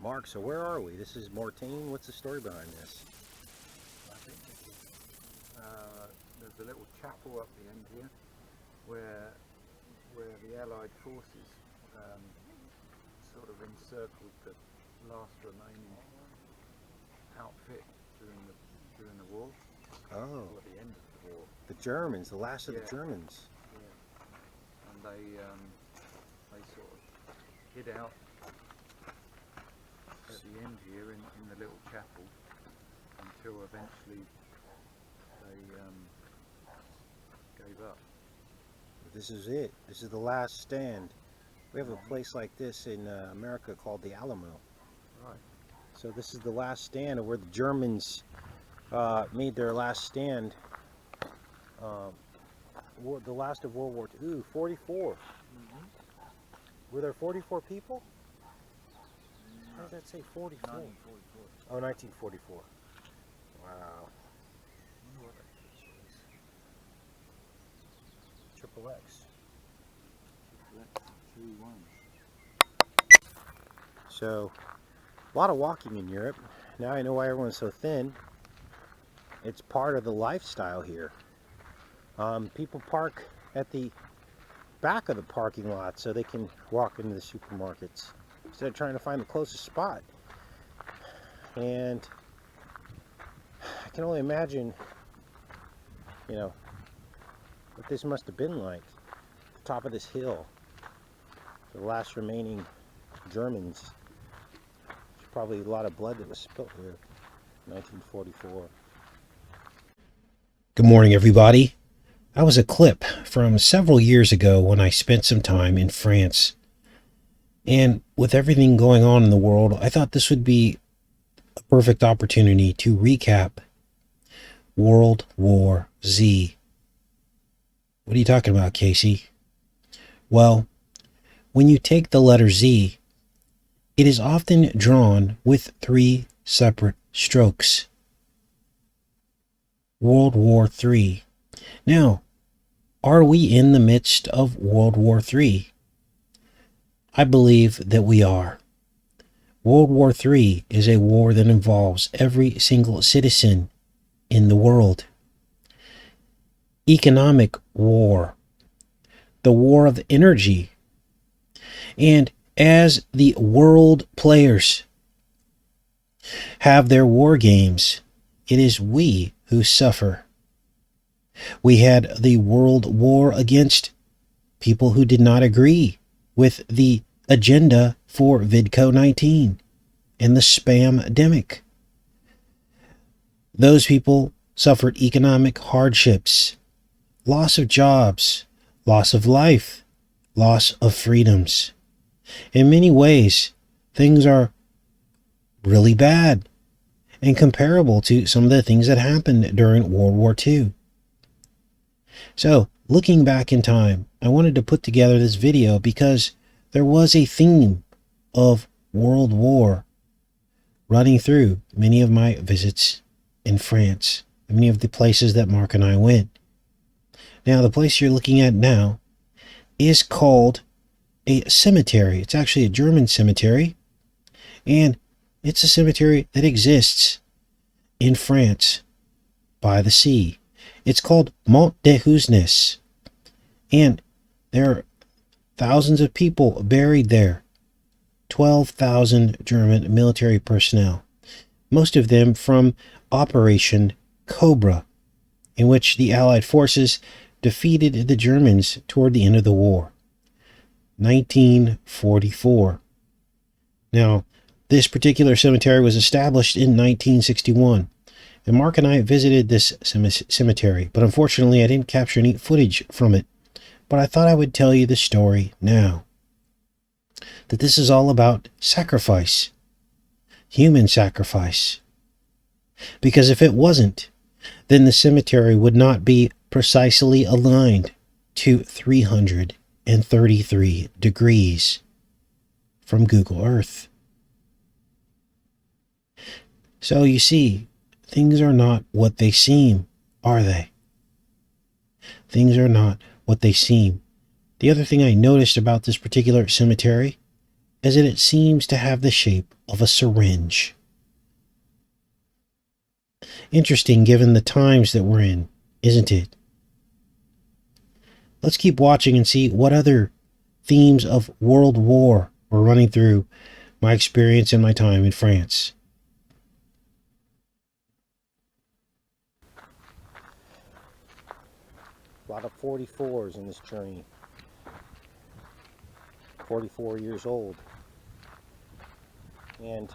Mark, so where are we? This is Mortagne. What's the story behind this? I think there's a little chapel up the end here where the Allied forces sort of encircled the last remaining outfit during the war. Oh, Or the end of the war. the Germans, the last of the Yeah. Germans. Yeah. And they sort of hid out at the end here in the little chapel until eventually they gave up. This is it. This is the last stand. We have a place like this in America called the Alamo. Right. So this is the last stand of where the Germans made their last stand. The last of World War II. Ooh, 44. Were there 44 people? How does that say 44? 1944. Oh, 1944. Wow. I wonder what that is. Triple X. Two ones. So, a lot of walking in Europe. Now I know why everyone's so thin. It's part of the lifestyle here. People park at the back of the parking lot so they can walk into the supermarkets instead of trying to find the closest spot. And I can only imagine, what this must have been like. The top of this hill, the last remaining Germans. There's probably a lot of blood that was spilt here. 1944. Good morning, everybody. That was a clip from several years ago when I spent some time in France. And with everything going on in the world, I thought this would be a perfect opportunity to recap World War Z. What are you talking about, Casey? Well, when you take the letter Z, it is often drawn with 3 separate strokes. World War III. Now, are we in the midst of World War III? I believe that we are. World War III is a war that involves every single citizen in the world. Economic war. The war of energy. And as the world players have their war games, it is we who suffer. We had the world war against people who did not agree with the agenda for VidCo-19 and the spam-demic. Those people suffered economic hardships, loss of jobs, loss of life, loss of freedoms. In many ways, things are really bad and comparable to some of the things that happened during World War II. So, looking back in time, I wanted to put together this video because there was a theme of World War running through many of my visits in France, many of the places that Mark and I went. Now, the place you're looking at now is called a cemetery. It's actually a German cemetery, and it's a cemetery that exists in France by the sea. It's called Mont de Husnes, and there are thousands of people buried there. 12,000 German military personnel, most of them from Operation Cobra, in which the Allied forces defeated the Germans toward the end of the war. 1944. Now, this particular cemetery was established in 1961. And Mark and I visited this cemetery, but unfortunately I didn't capture any footage from it. But I thought I would tell you the story now. That this is all about sacrifice. Human sacrifice. Because if it wasn't, then the cemetery would not be precisely aligned to 333 degrees from Google Earth. So you see, things are not what they seem, are they? Things are not what they seem. The other thing I noticed about this particular cemetery as it seems to have the shape of a syringe. Interesting given the times that we're in, isn't it? Let's keep watching and see what other themes of World War are running through my experience and my time in France. A lot of 44s in this journey. 44 years old. And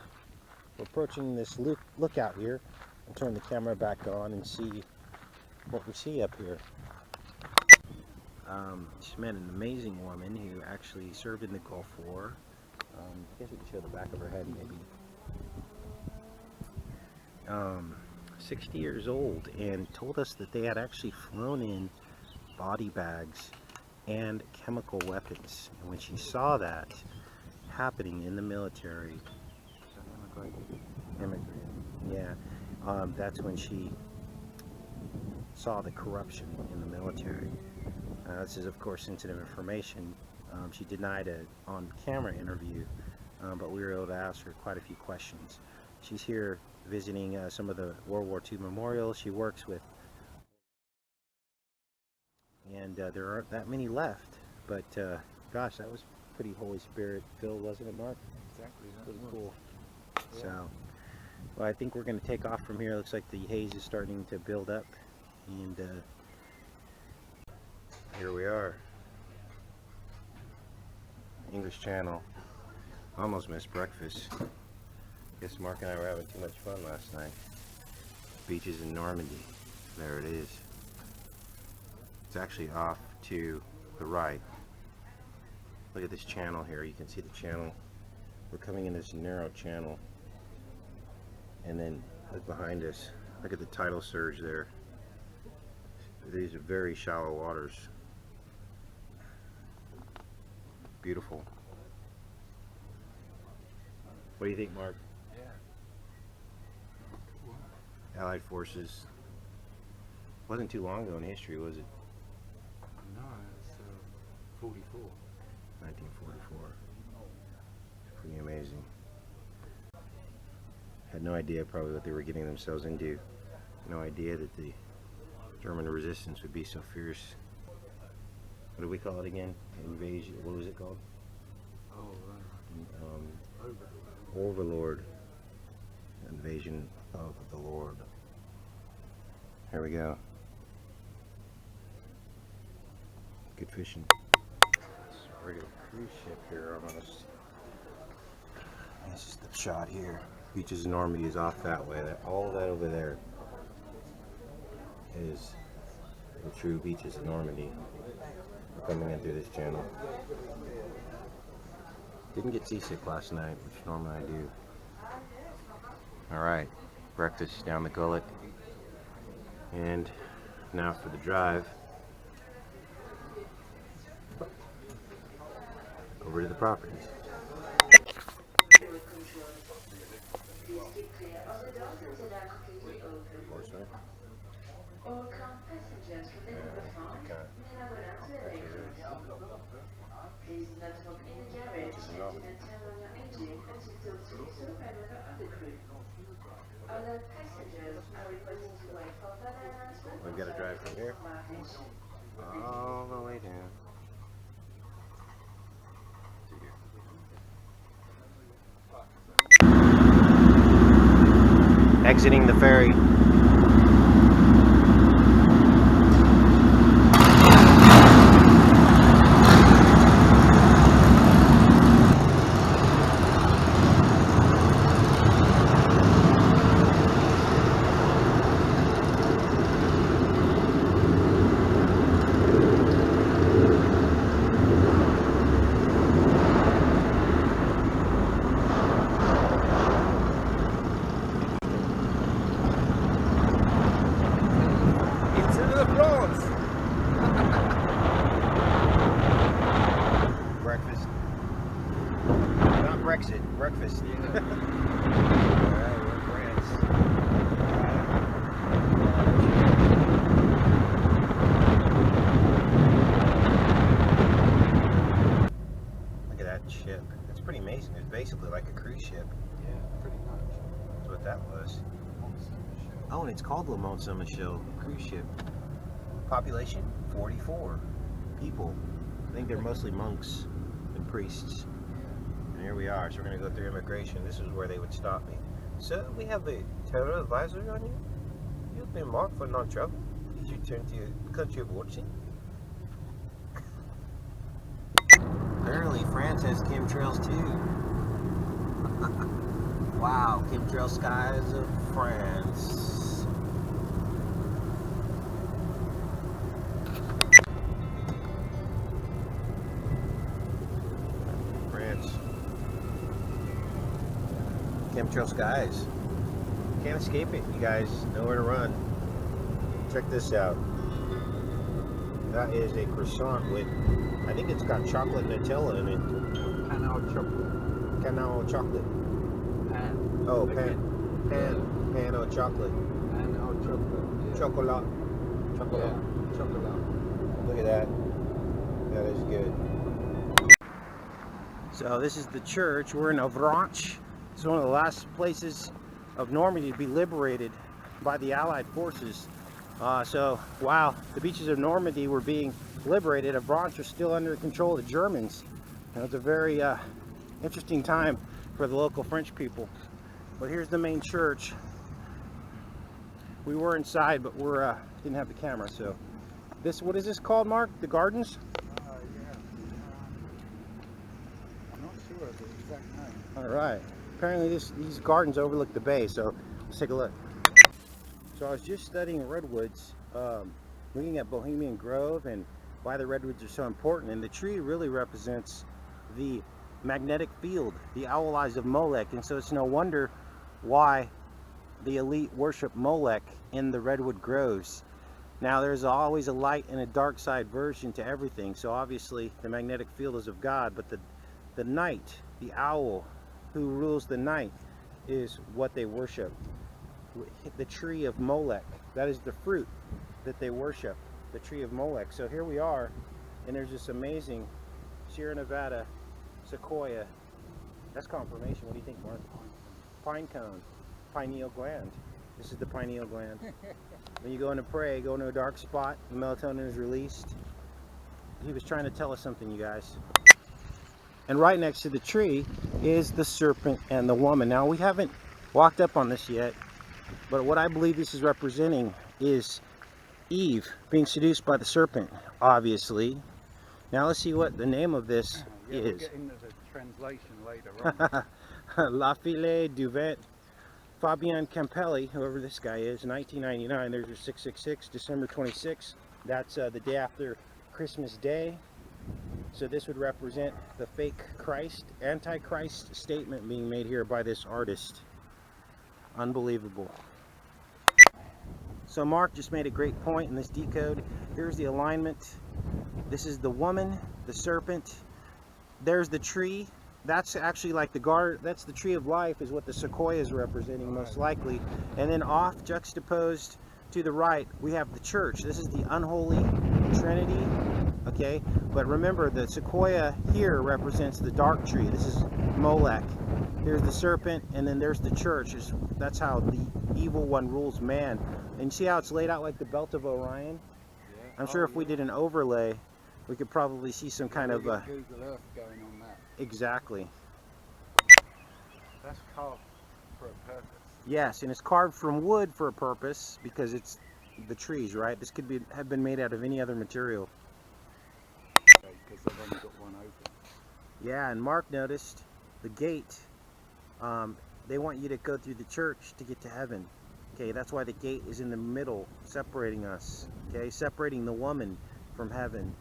we're approaching this lookout here. I'll turn the camera back on and see what we see up here. She met an amazing woman who actually served in the Gulf War. I guess we can show the back of her head maybe. 60 years old, and told us that they had actually flown in body bags and chemical weapons. And when she saw that happening in the military, that's when she saw the corruption in the military. This is, of course, sensitive information. She denied an on-camera interview, but we were able to ask her quite a few questions. She's here visiting some of the World War II memorials she works with. And there aren't that many left, but gosh, that was pretty Holy Spirit filled, wasn't it, Mark? Exactly. Pretty cool. Yeah. So, well, I think we're going to take off from here. Looks like the haze is starting to build up, and here we are. English Channel. Almost missed breakfast. Guess Mark and I were having too much fun last night. Beaches in Normandy. There it is. It's actually off to the right. Look at this channel here. You can see the channel. We're coming in this narrow channel. And then look behind us. Look at the tidal surge there. These are very shallow waters. Beautiful. What do you think, Mark? Yeah. Allied forces. Wasn't too long ago in history, was it? No, it's 44. 1944. Pretty amazing. Had no idea probably what they were getting themselves into. No idea that the German resistance would be so fierce. What do we call it again? Invasion. What was it called? Oh, Overlord. Invasion of the Lord. Here we go. Good fishing. It's a regular cruise ship here almost. This is the shot here. Beaches in Normandy is off that way. All of that over there is the true beaches in Normandy. We're coming in through this channel. Didn't get seasick last night, which normally I do. Alright, breakfast down the gullet. And now for the drive over to the properties. Please not smoke in the garage and do not turn on your engine until told to do so by another undercrew. Other passengers are requesting to wait for further announcement. We've got to drive from here all the way down to here. Exiting the ferry. Breakfast. Not Brexit, breakfast. Alright, we're in France. Look at that ship. That's pretty amazing. Yeah, pretty much. That's what that was. Oh, and it's called Le Mont Saint-Michel cruise ship. Population 44 people. I think they're mostly monks and priests. And here we are. So we're going to go through immigration. This is where they would stop me. So we have a terror advisory on you. You've been marked for non-travel. Please return to your country of origin. Apparently France has chemtrails too. Wow, chemtrail skies of France. France. Chemtrail skies. Can't escape it, you guys. Nowhere to run. Check this out. That is a croissant with, I think it's got chocolate Nutella in it. Canoe chocolate. Canoe chocolate. Pan. Oh, Again. pan or chocolate. Canoe chocolate. Yeah. Chocolat. Chocolat. Yeah. Chocolate. Look at that. That is good. So this is the church. We're in Avranches. It's one of the last places of Normandy to be liberated by the Allied forces. So, wow, the beaches of Normandy were being liberated. Avranches was still under the control of the Germans. And it was a very interesting time for the local French people. But here's the main church. We were inside, but we're didn't have the camera. So, this, what is this called, Mark? The gardens? Yeah. I'm not sure of the exact name. All right. Apparently, these gardens overlook the bay. So, let's take a look. So I was just studying redwoods, looking at Bohemian Grove and why the redwoods are so important. And the tree really represents the magnetic field, the owl eyes of Molech. And so it's no wonder why the elite worship Molech in the redwood groves. Now there's always a light and a dark side version to everything. So obviously the magnetic field is of God, but the night, the owl who rules the night, is what they worship. The tree of Molech, that is the fruit that they worship, the tree of Molech. So here we are, and there's this amazing Sierra Nevada sequoia. That's confirmation. What do you think, Mark? Pine cone, pineal gland. This is the pineal gland. When you go in to pray, go into a dark spot, the melatonin is released. He was trying to tell us something, you guys. And right next to the tree is the serpent and the woman. Now we haven't walked up on this yet, but what I believe this is representing is Eve being seduced by the serpent, obviously. Now let's see what the name of this We'll is. get into the translation later on. La Fille du Vent, Fabien Campelli, whoever this guy is, 1999. There's your 666, December 26th. That's the day after Christmas Day. So this would represent the fake Christ, Antichrist statement being made here by this artist. Unbelievable. So Mark just made a great point in this decode. Here's the alignment. This is the woman, the serpent. There's the tree. That's actually like the guard. That's the tree of life, is what the sequoia is representing most likely. And then off, juxtaposed to the right, we have the church. This is the unholy trinity. Okay, but remember the sequoia here represents the dark tree. This is Molech. Here's the serpent, and then there's the church. That's how the evil one rules man. And see how it's laid out like the belt of Orion? Yeah. I'm sure if we did an overlay, we could probably see some kind of Google Earth going on that. exactly. That's carved for a purpose. Yes, and it's carved from wood for a purpose because it's the trees, right? This could have been made out of any other material. Because they've only got one open. Yeah, and Mark noticed the gate. They want you to go through the church to get to heaven. Okay, that's why the gate is in the middle, separating us. Okay, separating the woman from heaven,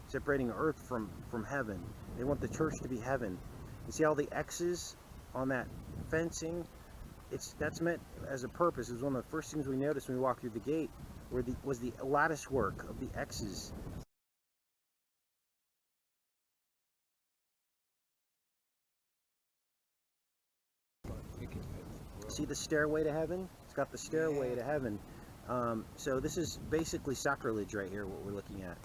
separating earth from heaven. They want the church to be heaven. You see all the X's on that fencing? That's meant as a purpose. It was one of the first things we noticed when we walked through the gate, was the lattice work of the X's. See the stairway to heaven? It's got the stairway to heaven. So this is basically sacrilege right here, what we're looking at.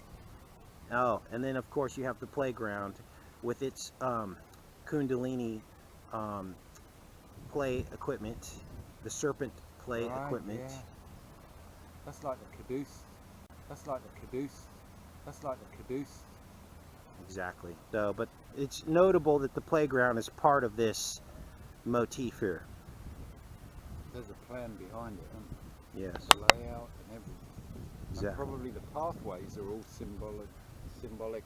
Oh, and then of course you have the playground with its Kundalini play equipment, the serpent play Right, equipment. yeah. That's like the caduce. That's like the caduce. That's like the caduce. Exactly. So, but it's notable that the playground is part of this motif here. There's a plan behind it, and Yes. the layout and everything. And Exactly. probably the pathways are all symbolic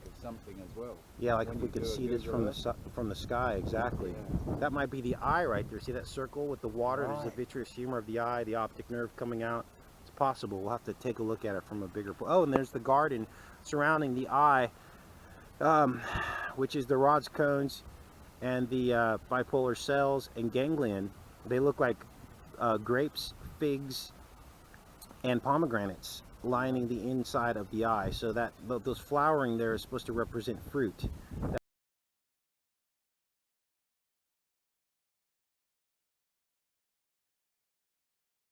of something as well. Yeah, like When we you could do a see this Google from the sky. Exactly. Yeah. That might be the eye right there. See that circle with the water? There's the Right. vitreous humor of the eye, the optic nerve coming out. It's possible. We'll have to take a look at it from a bigger. Oh, and there's the garden surrounding the eye, which is the rods, cones, and the bipolar cells and ganglion. They look like grapes, figs, and pomegranates lining the inside of the eye. So that those flowering there is supposed to represent fruit.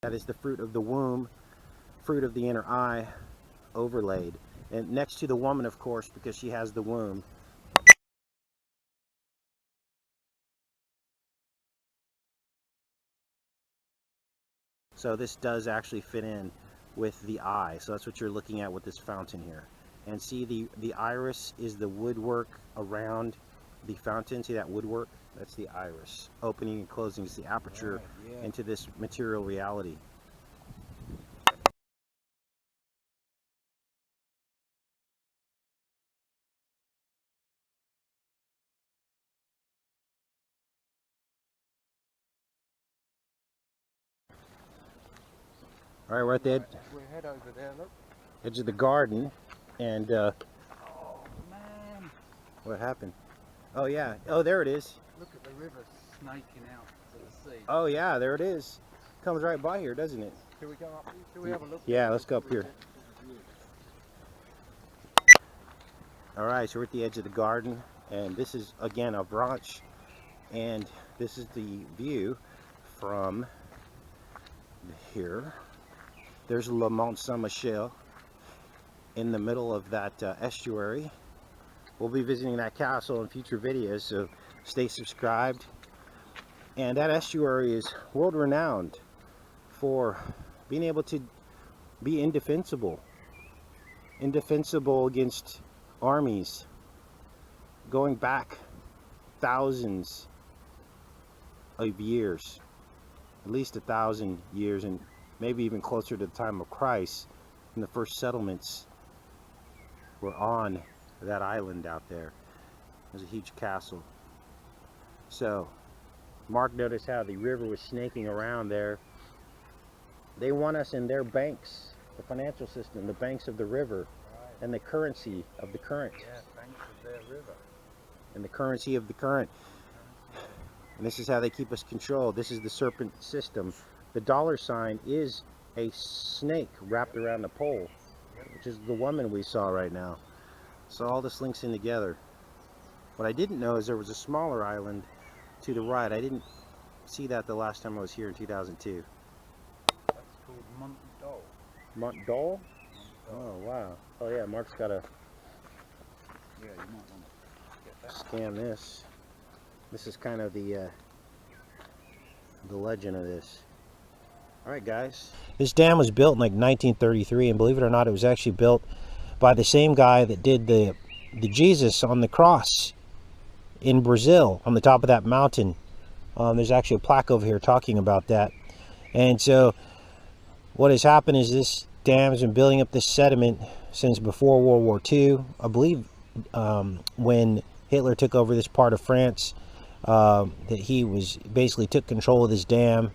That is the fruit of the womb, fruit of the inner eye, overlaid. And next to the woman, of course, because she has the womb. So this does actually fit in with the eye. So that's what you're looking at with this fountain here. And see the iris is the woodwork around the fountain. See that woodwork? That's the iris. Opening and closing is the aperture Right, yeah. into this material reality. All right, we're at the We head over there, look. edge of the garden, and Oh man, what happened? Oh yeah, oh there it is. look at the river snaking out to the sea. Oh yeah, there it is. Comes right by here, doesn't it? Can we go up here? Can we have a look? Yeah, let's go up here. All right, so we're at the edge of the garden, and this is again a branch, and this is the view from here. There's Le Mont Saint-Michel in the middle of that estuary. We'll be visiting that castle in future videos, so stay subscribed. And that estuary is world renowned for being able to be indefensible against armies going back thousands of years, at least 1,000 years, and maybe even closer to the time of Christ, when the first settlements were on that island out there. There's a huge castle. So Mark noticed how the river was snaking around there. They want us in their banks, the financial system, the banks of the river, and the currency of the current, Yeah, banks of their river. and the currency of the current. And this is how they keep us controlled. This is the serpent system. The dollar sign is a snake wrapped around the pole, which is the woman we saw right now. So all this links in together. What I didn't know is there was a smaller island to the right. I didn't see that the last time I was here in 2002. That's called Mont Dol. Mont Dol? Oh wow. Oh yeah, Mark's got to Yeah, you might want to get that. scan this. This is kind of the legend of this. All right, guys. This dam was built in like 1933, and believe it or not, it was actually built by the same guy that did the Jesus on the cross in Brazil on the top of that mountain. There's actually a plaque over here talking about that. And so what has happened is this dam has been building up this sediment since before World War II. I believe when Hitler took over this part of France, that he was basically took control of this dam,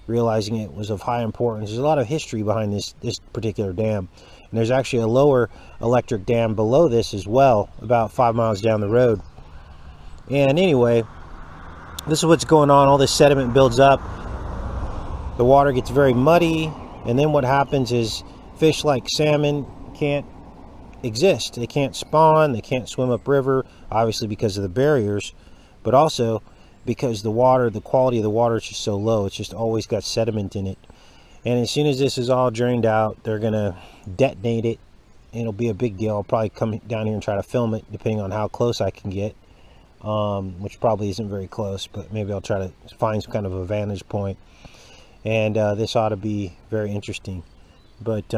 realizing it was of high importance. There's a lot of history behind this particular dam. And there's actually a lower electric dam below this as well, about 5 miles down the road. And anyway, this is what's going on. All this sediment builds up. The water gets very muddy. And then what happens is fish like salmon can't exist. They can't spawn. They can't swim upriver, obviously because of the barriers, but also because the water, the quality of the water is just so low. It's just always got sediment in it. And as soon as this is all drained out, they're going to detonate it. And it'll be a big deal. I'll probably come down here and try to film it, depending on how close I can get. which probably isn't very close, but maybe I'll try to find some kind of a vantage point. And this ought to be very interesting. But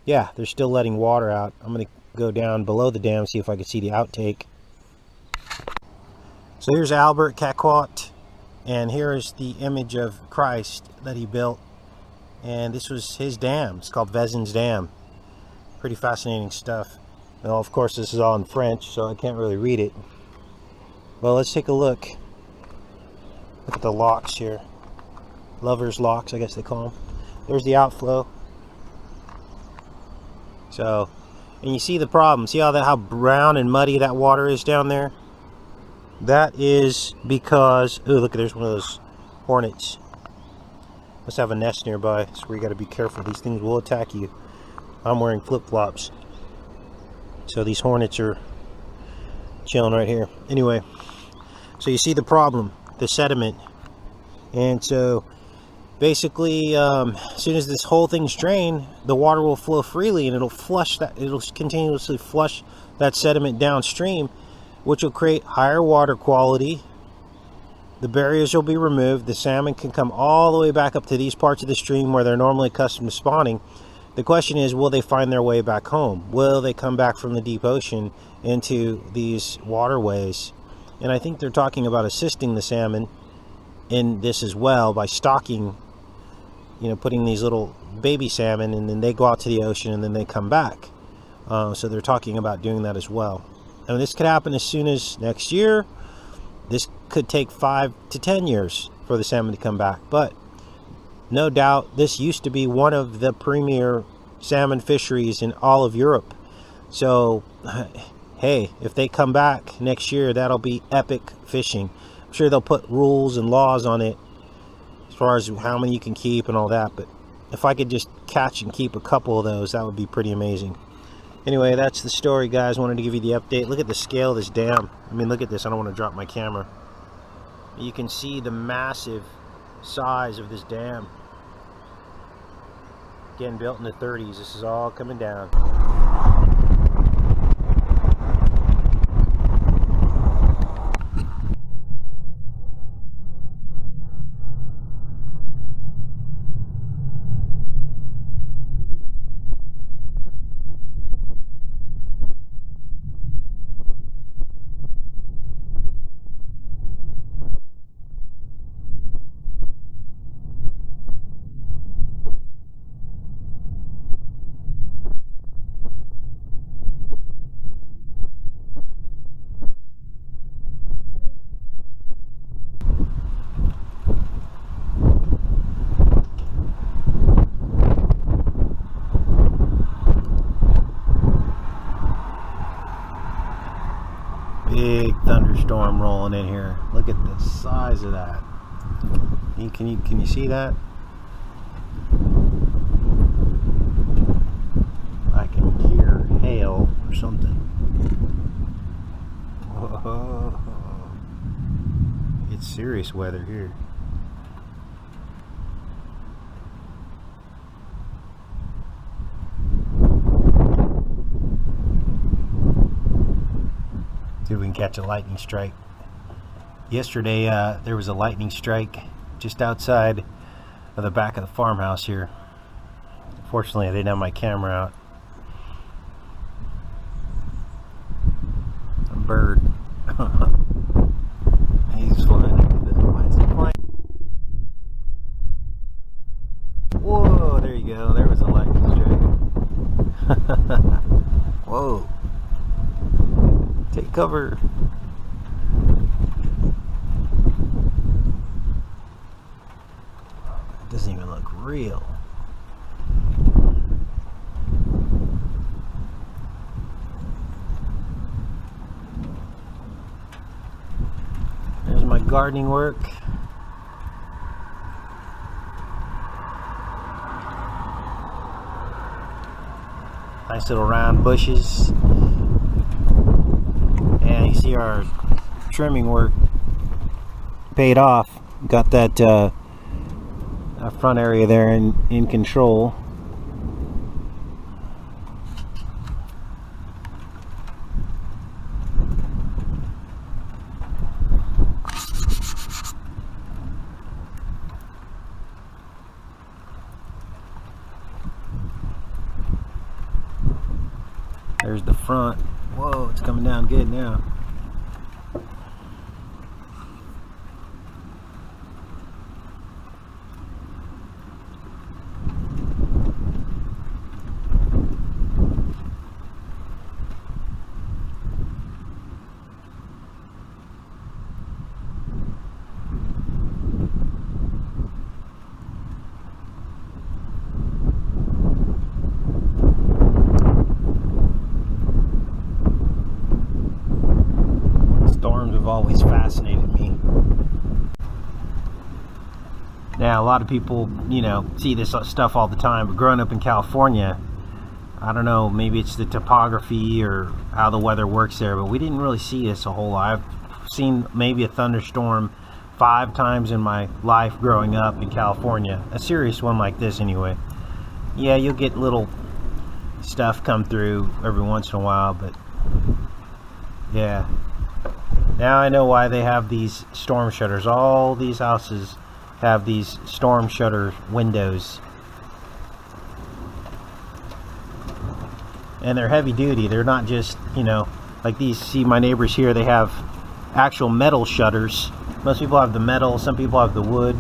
yeah, they're still letting water out. I'm going to go down below the dam, see if I can see the outtake. So here's Albert Caquot, and here is the image of Christ that he built. And this was his dam. It's called Vezin's Dam. Pretty fascinating stuff. Well, of course, this is all in French, so I can't really read it. Well, let's take a look. Look at the locks here. Lover's locks, I guess they call them. There's the outflow. So, and you see the problem. See how brown and muddy that water is down there? That is because, oh, look, there's one of those hornets. Must have a nest nearby, so we got to be careful. These things will attack you. I'm wearing flip-flops, so these hornets are chilling right here. Anyway, so you see the problem, the sediment. And so basically, as soon as this whole thing's drained, the water will flow freely, and it'll continuously flush that sediment downstream, which will create higher water quality. The barriers will be removed. The salmon can come all the way back up to these parts of the stream where they're normally accustomed to spawning. The question is, will they find their way back home? Will they come back from the deep ocean into these waterways? And I think they're talking about assisting the salmon in this as well by stocking, putting these little baby salmon, and then they go out to the ocean and then they come back. So they're talking about doing that as well. And this could happen as soon as next year. This could take 5 to 10 years for the salmon to come back. But no doubt this used to be one of the premier salmon fisheries in all of Europe. So, hey, if they come back next year, that'll be epic fishing. I'm sure they'll put rules and laws on it as far as how many you can keep and all that. But if I could just catch and keep a couple of those, that would be pretty amazing. Anyway, that's the story, guys. Wanted to give you the update. Look at the scale of this dam. I mean, look at this. I don't want to drop my camera. You can see the massive size of this dam. Again, built in the 30s. This is all coming down. Big thunderstorm rolling in here. Look at the size of that. Can you see that? I can hear hail or something. Whoa. It's serious weather here. See if we can catch a lightning strike. Yesterday there was a lightning strike just outside of the back of the farmhouse here. Fortunately, I didn't have my camera out. A bird. He's flying. Why is he flying? Whoa, there you go. There was a lightning strike. Whoa. Take cover. It doesn't even look real. There's my gardening work. Nice little round bushes. And you see our trimming work paid off. Got that front area there in control. There's the front. Whoa, it's coming down good now. Storms have always fascinated me. Now, a lot of people, you know, see this stuff all the time, but growing up in California, I don't know, maybe it's the topography or how the weather works there, but we didn't really see this a whole lot. I've seen maybe a thunderstorm 5 times in my life growing up in California. A serious one like this anyway. Yeah, you'll get little stuff come through every once in a while, but yeah. Now I know why they have these storm shutters. All these houses have these storm shutter windows. And they're heavy duty. They're not just, you know, like these. See my neighbors here, they have actual metal shutters. Most people have the metal, some people have the wood.